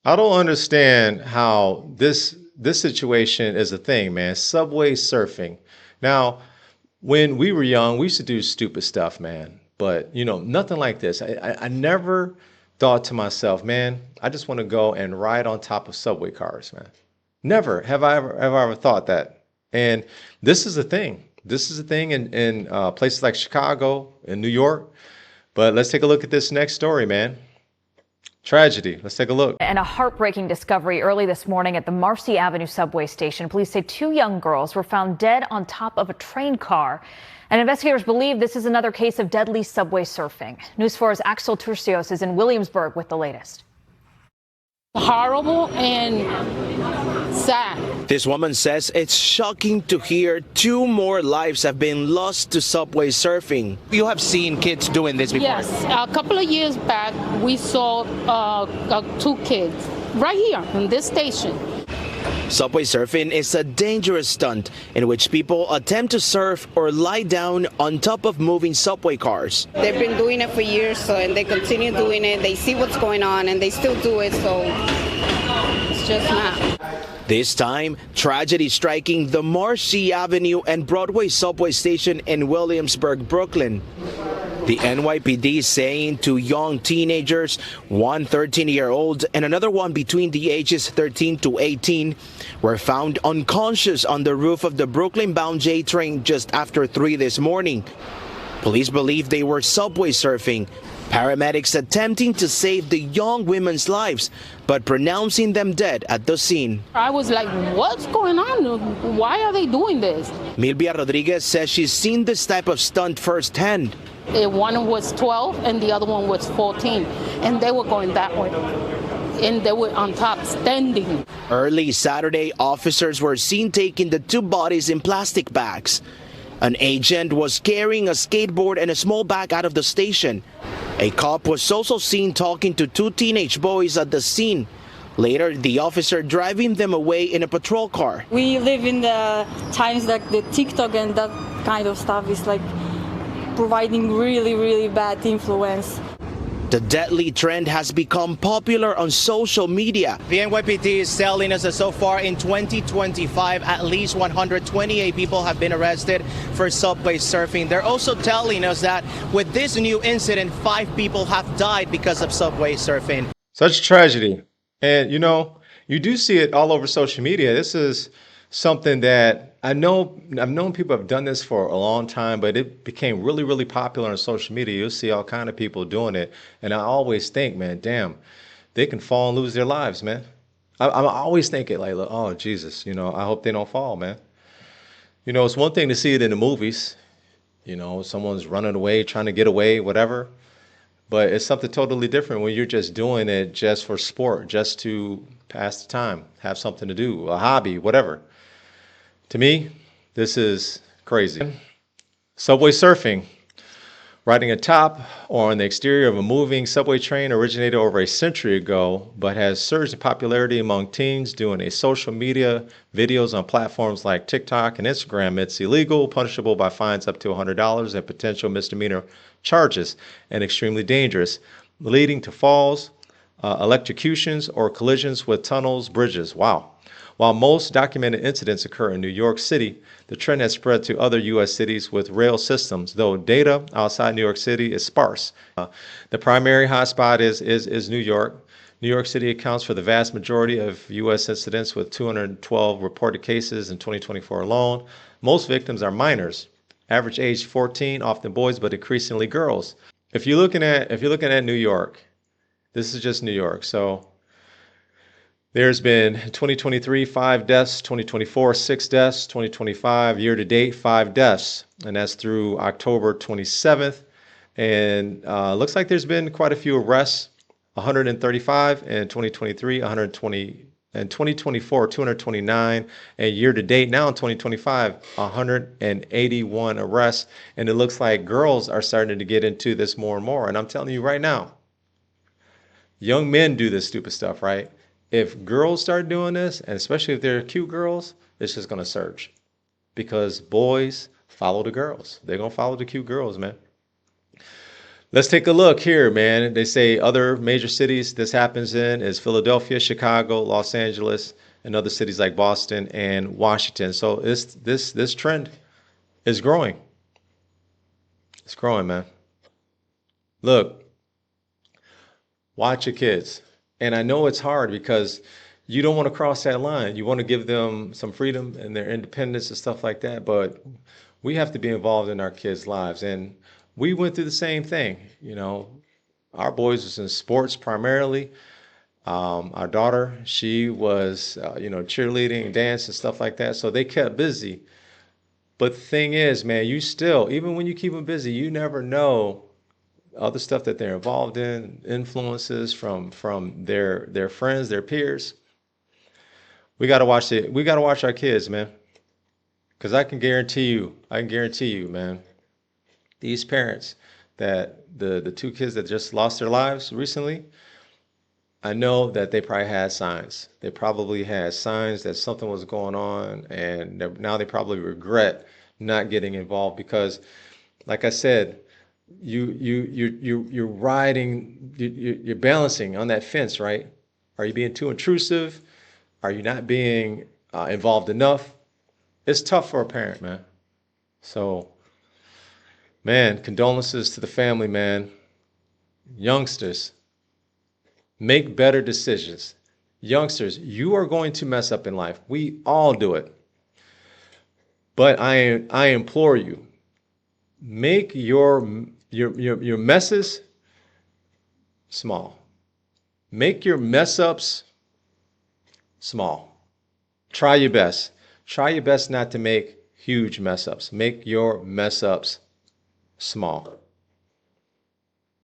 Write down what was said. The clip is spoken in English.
I don't understand how this situation is a thing, man. Subway surfing. Now, when we were young, we used to do stupid stuff, man. But nothing like this. I never thought to myself, man, I just want to go and ride on top of subway cars, man. Never have I ever thought that. And this is a thing. This is a thing in places like Chicago and New York. But let's take a look at this next story, man. Tragedy. Let's take a look. And a heartbreaking discovery early this morning at the Marcy Avenue subway station. Police say two young girls were found dead on top of a train car. And investigators believe this is another case of deadly subway surfing. News 4's Axel Turcios is in Williamsburg with the latest. Horrible and sad. This woman says it's shocking to hear two more lives have been lost to subway surfing. You have seen kids doing this before? Yes, a couple of years back we saw two kids right here in this station. Subway surfing is a dangerous stunt in which people attempt to surf or lie down on top of moving subway cars. They've been doing it for years, and they continue doing it. They see what's going on, and they still do it, so it's just not. This time, tragedy striking the Marcy Avenue and Broadway subway station in Williamsburg, Brooklyn. The NYPD is saying two young teenagers, one 13-year-old and another one between the ages 13 to 18, were found unconscious on the roof of the Brooklyn-bound J train just after 3 this morning. Police believe they were subway surfing. Paramedics attempting to save the young women's lives, but pronouncing them dead at the scene. I was like, what's going on? Why are they doing this? Milvia Rodriguez says she's seen this type of stunt firsthand. One was 12 and the other one was 14, and they were going that way. And they were on top, standing. Early Saturday, officers were seen taking the two bodies in plastic bags. An agent was carrying a skateboard and a small bag out of the station. A cop was also seen talking to two teenage boys at the scene. Later, the officer driving them away in a patrol car. We live in the times like the TikTok and that kind of stuff is like providing really, really bad influence. The deadly trend has become popular on social media. The NYPD is telling us that so far in 2025, at least 128 people have been arrested for subway surfing. They're also telling us that with this new incident, 5 people have died because of subway surfing. Such tragedy. And you do see it all over social media. This is something that I've known people have done this for a long time, but it became really, really popular on social media. You'll see all kind of people doing it. And I always think, man, damn, they can fall and lose their lives, man. I'm always thinking like, oh, Jesus, I hope they don't fall, man. It's one thing to see it in the movies, someone's running away, trying to get away, whatever. But it's something totally different when you're just doing it just for sport, just to pass the time, have something to do, a hobby, whatever. To me, this is crazy. Subway surfing. Riding atop or on the exterior of a moving subway train originated over a century ago, but has surged in popularity among teens doing a social media videos on platforms like TikTok and Instagram. It's illegal, punishable by fines up to $100 and potential misdemeanor charges, and extremely dangerous, leading to falls, electrocutions, or collisions with tunnels, bridges. Wow. While most documented incidents occur in New York City, the trend has spread to other U.S. cities with rail systems, though data outside New York City is sparse. The primary hotspot is New York. New York City accounts for the vast majority of U.S. incidents with 212 reported cases in 2024 alone. Most victims are minors, average age 14, often boys, but increasingly girls. If you're looking at New York, this is just New York. So there's been 2023, 5 deaths, 2024, 6 deaths, 2025, year to date, 5 deaths. And that's through October 27th. And looks like there's been quite a few arrests, 135 in 2023, 120 in 2024, 229, and year to date now in 2025, 181 arrests. And it looks like girls are starting to get into this more and more. And I'm telling you right now, young men do this stupid stuff, right? If girls start doing this, and especially if they're cute girls, it's just going to surge because boys follow the girls. They're going to follow the cute girls, man. Let's take a look here, man. They say other major cities this happens in is Philadelphia, Chicago, Los Angeles, and other cities like Boston and Washington. So this trend is growing. It's growing, man. Look, watch your kids. And I know it's hard because you don't want to cross that line. You want to give them some freedom and their independence and stuff like that. But we have to be involved in our kids' lives. And we went through the same thing. You know, our boys was in sports primarily. Our daughter, she was, cheerleading, dance and stuff like that. So they kept busy. But the thing is, man, you still, even when you keep them busy, you never know other stuff that they're involved in, influences from their friends, their peers. We gotta watch our kids, man. Because I can guarantee you, man, these parents that the two kids that just lost their lives recently, I know that they probably had signs. They probably had signs that something was going on, and now they probably regret not getting involved because, like I said, you're riding, you're balancing on that fence, right? Are you being too intrusive? Are you not being involved enough? It's tough for a parent, man. So, man, condolences to the family, man. Youngsters, make better decisions. Youngsters, you are going to mess up in life. We all do it. But I implore you, make your messes small. Make your mess ups small. Try your best. Try your best not to make huge mess ups. Make your mess ups small.